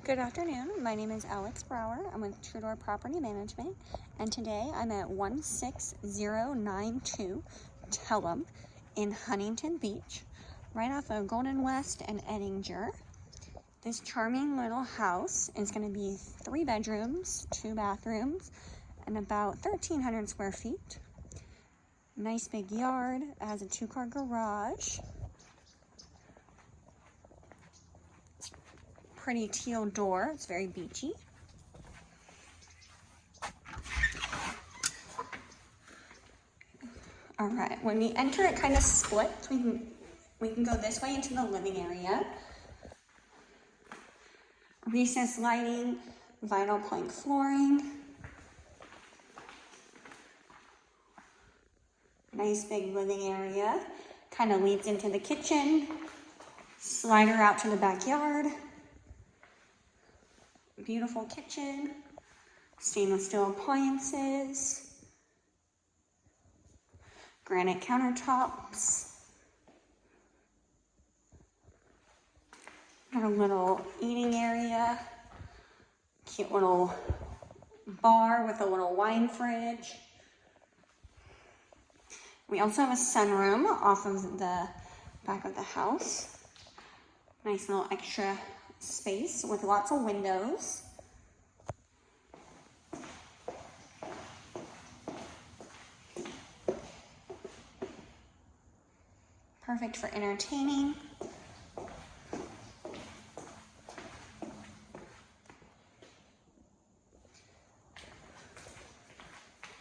Good afternoon, my name is Alex Brower. I'm with TrueDoor Property Management, and today I'm at 16092 Tellim in Huntington Beach, right off of Golden West and Ettinger. This charming little house is going to be 3 bedrooms, 2 bathrooms, and about 1,300 square feet. Nice big yard. It has a 2-car garage. Pretty teal door. It's very beachy. All right, when we enter, it kind of splits. We can go this way into the living area. Recessed lighting, vinyl plank flooring. Nice big living area. Kind of leads into the kitchen. Slider out to the backyard. Beautiful kitchen. Stainless steel appliances. Granite countertops. Got a little eating area. Cute little bar with a little wine fridge. We also have a sunroom off of the back of the house. Nice little extra space with lots of windows. Perfect for entertaining.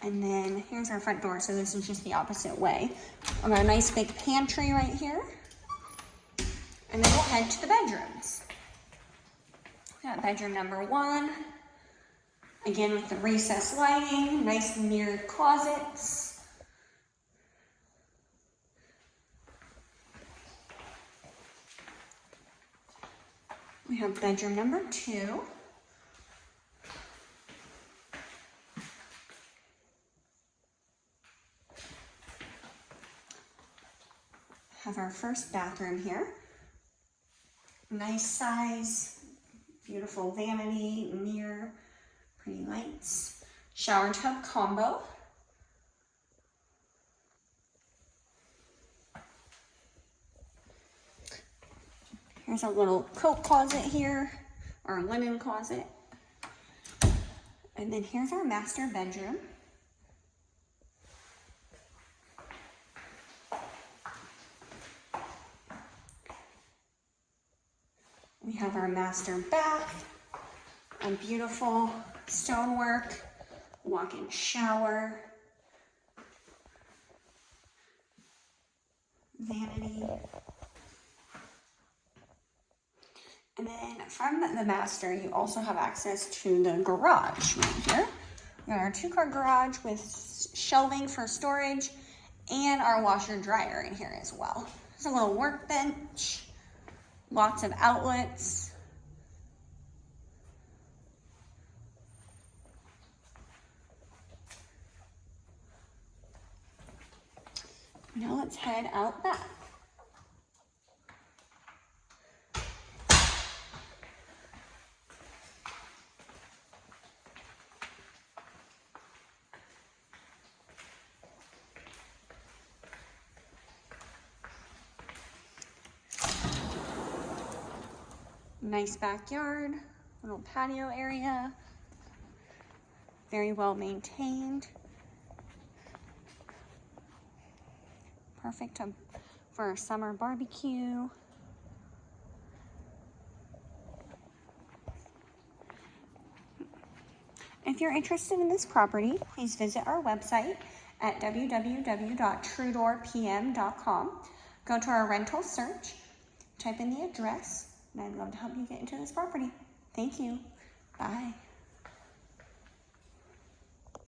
And then here's our front door, so this is just the opposite way. I've got a nice big pantry right here. And then we'll head to the bedrooms. We got bedroom number 1. Again with the recessed lighting, nice mirrored closets. We have bedroom number 2. Have our first bathroom here. Nice size, beautiful vanity, mirror, pretty lights. Shower tub combo. Here's a little coat closet here, or a linen closet. And then here's our master bedroom. We have our master bath, a beautiful stonework, walk-in shower, vanity. And then from the master, you also have access to the garage right here. We got our 2-car garage with shelving for storage and our washer dryer in here as well. There's a little workbench. Lots of outlets. Now let's head out back. Nice backyard, little patio area, very well maintained. Perfect for a summer barbecue. If you're interested in this property, please visit our website at www.truedoorpm.com. Go to our rental search, type in the address, and I'd love to help you get into this property. Thank you. Bye.